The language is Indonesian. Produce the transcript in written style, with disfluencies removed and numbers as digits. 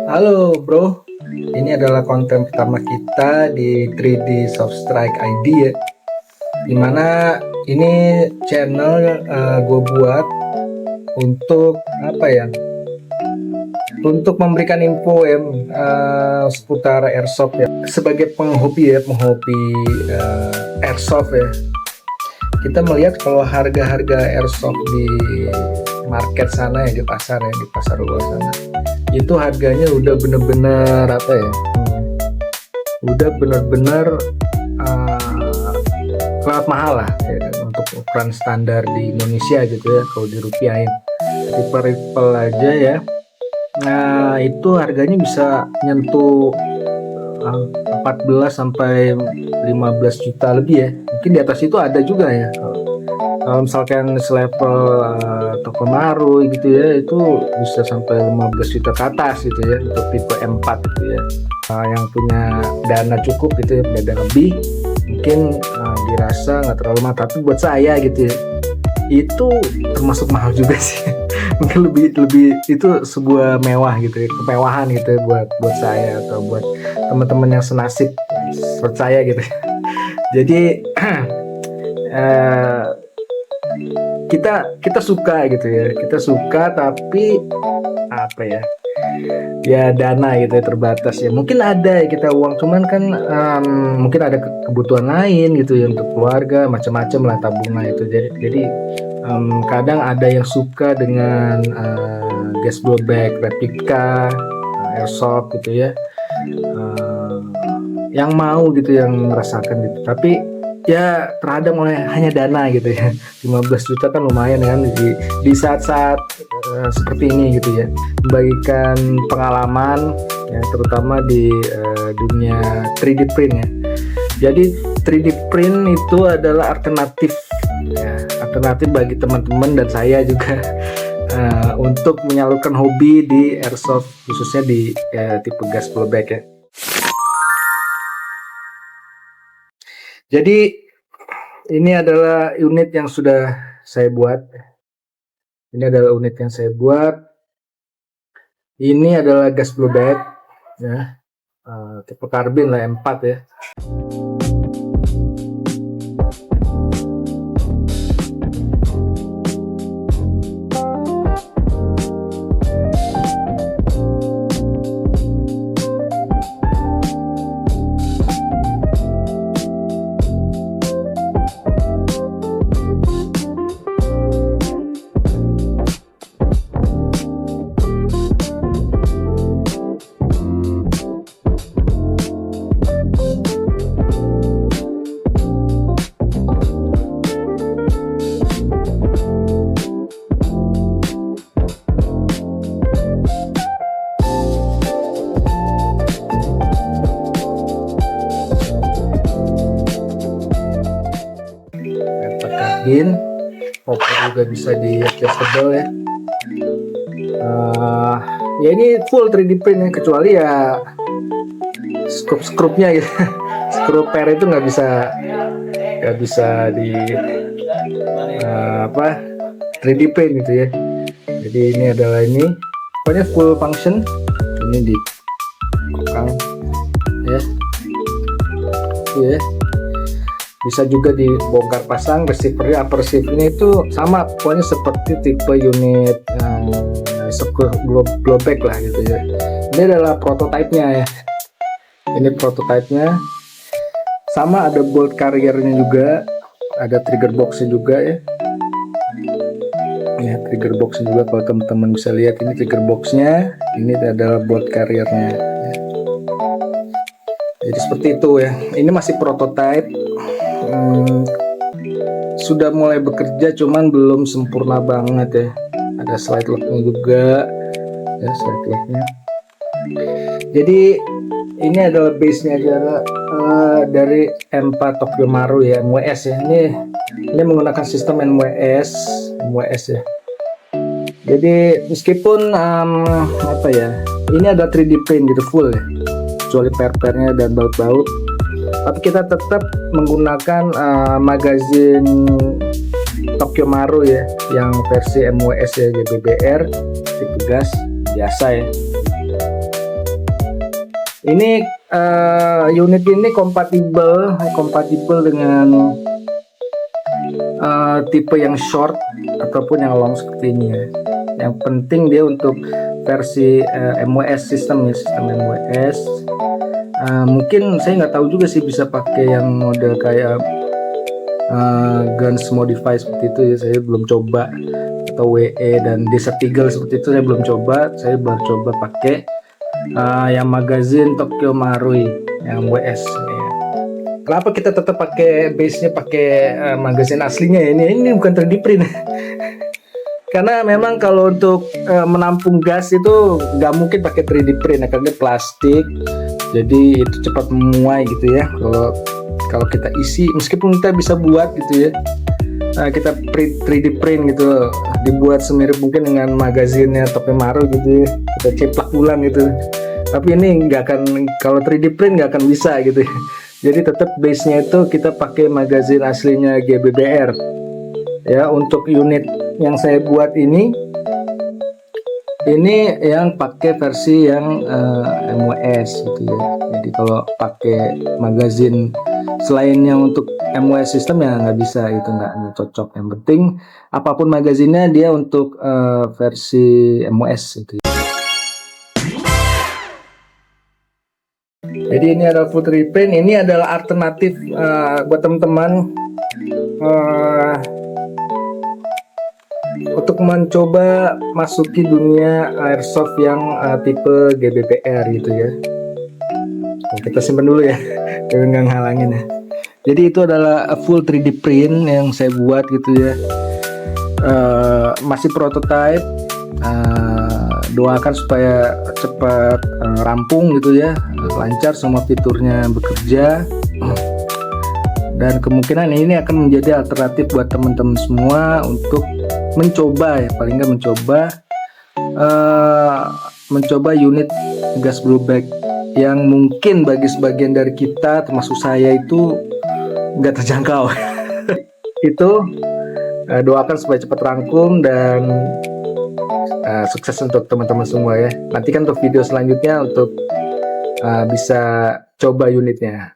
Halo bro, ini adalah konten pertama kita di 3D Soft Strike ID ya. Dimana ini channel gue buat untuk apa ya? Untuk memberikan info ya seputar airsoft ya. Sebagai penghobi airsoft ya. Kita melihat kalau harga-harga airsoft di market sana ya, di pasar luar sana, itu harganya udah bener-bener apa ya, udah bener-bener sangat mahal lah ya, untuk ukuran standar di Indonesia gitu ya, kalau dirupiahin ripple aja ya. Nah itu harganya bisa nyentuh 14 sampai 15 juta lebih ya, mungkin di atas itu ada juga ya. Kalau misalkan selevel Toko Maru gitu ya, itu bisa sampai 15 juta ke atas gitu ya, untuk tipe M4 gitu ya. Yang punya dana cukup gitu ya, punya dana lebih, mungkin dirasa nggak terlalu mahal, tapi buat saya gitu ya, itu termasuk mahal juga sih. Mungkin lebih itu sebuah mewah gitu ya, kemewahan gitu ya, buat saya atau buat teman-teman yang senasib seperti saya gitu. Jadi kita suka gitu ya, kita suka, tapi apa ya dana gitu ya, terbatas ya. Mungkin ada ya kita uang, cuman kan mungkin ada kebutuhan lain gitu ya, untuk keluarga macam-macam lah, tabungan itu. Jadi kadang ada yang suka dengan gas blowback replika airsoft gitu ya, yang mau gitu, yang merasakan gitu. Tapi ya terhadap hanya dana gitu ya, 15 juta kan lumayan kan di saat-saat seperti ini gitu ya, membagikan pengalaman ya, terutama di dunia 3D print ya. Jadi 3D print itu adalah alternatif ya, alternatif bagi teman-teman dan saya juga untuk menyalurkan hobi di airsoft, khususnya di tipe gas blowback ya. Jadi ini adalah unit yang sudah saya buat. Ini adalah unit yang saya buat. Ini adalah gas blowback ya, tipe karbin lah, M4 ya. Popper juga bisa di adjustable ya. Ya ini full 3D print ya, kecuali ya skrup-skrupnya gitu. Skrup pair itu nggak bisa di 3D print gitu ya. Jadi ini adalah ini pokoknya full function. Ini di kokang ya. Bisa juga dibongkar pasang. Receivernya, upper receivernya itu sama pokoknya seperti tipe unit blowback lah gitu ya. Ini adalah prototipenya ya. Ini prototipenya. Sama ada bolt carriernya juga, ada trigger boxnya juga ya. Ya, trigger boxnya juga, kalau teman-teman bisa lihat ini trigger boxnya. Ini adalah bolt carriernya ya. Jadi seperti itu ya. Ini masih prototype. Sudah mulai bekerja, cuman belum sempurna banget ya. Ada slide locknya juga ya, slide locknya. Jadi ini adalah base nya adalah dari M4 Tokyo Maru ya, MWS ya. Ini menggunakan sistem MWS ya. Jadi meskipun ini ada 3D print gitu full ya, kecuali pair-pairnya dan baut-baut, tapi kita tetap menggunakan magazin Tokyo Maru ya, yang versi MWS ya, GBBR tipe gas. biasa ya. Ini unit ini kompatibel dengan tipe yang short ataupun yang long seperti ini ya. Yang penting dia untuk versi MWS sistem ya, sistem MWS. Mungkin saya nggak tahu juga sih bisa pakai yang model kayak Guns Modify seperti itu ya, saya belum coba, atau WE dan Desert Eagle seperti itu saya belum coba. Saya baru coba pakai yang magazine Tokyo Marui yang WS ya. Kenapa kita tetap pakai base-nya pakai magazine aslinya ya? Ini bukan 3D print. Karena memang kalau untuk menampung gas itu nggak mungkin pakai 3D print ya, karena plastik, jadi itu cepat memuai gitu ya. Kalau kita isi, meskipun kita bisa buat gitu ya, kita 3D print gitu, dibuat semirip mungkin dengan magazinnya Tokyo Maru gitu ya, kita ceplak ulang gitu. Tapi ini nggak akan, kalau 3D print nggak akan bisa gitu ya. Jadi tetap base-nya itu kita pakai magazin aslinya GBBR ya. Untuk unit yang saya buat ini yang pakai versi yang MWS gitu ya. Jadi kalau pakai magazin selain yang untuk MWS sistem ya nggak bisa, itu nggak cocok. Yang penting apapun magazinnya dia untuk versi MWS gitu ya. Jadi ini adalah full reprint. Ini adalah alternatif buat teman-teman untuk mencoba masuki dunia airsoft yang tipe GBPR gitu ya. Nah, kita simpan dulu ya, jangan ngalangin ya. Jadi itu adalah full 3D print yang saya buat gitu ya. Masih prototype. Doakan supaya cepat rampung gitu ya, lancar semua fiturnya bekerja, dan kemungkinan ini akan menjadi alternatif buat teman-teman semua untuk mencoba ya, paling nggak mencoba unit gas blowback yang mungkin bagi sebagian dari kita termasuk saya itu nggak terjangkau. Itu doakan supaya cepat rampung dan sukses untuk teman-teman semua ya. Nantikan untuk video selanjutnya untuk bisa coba unitnya.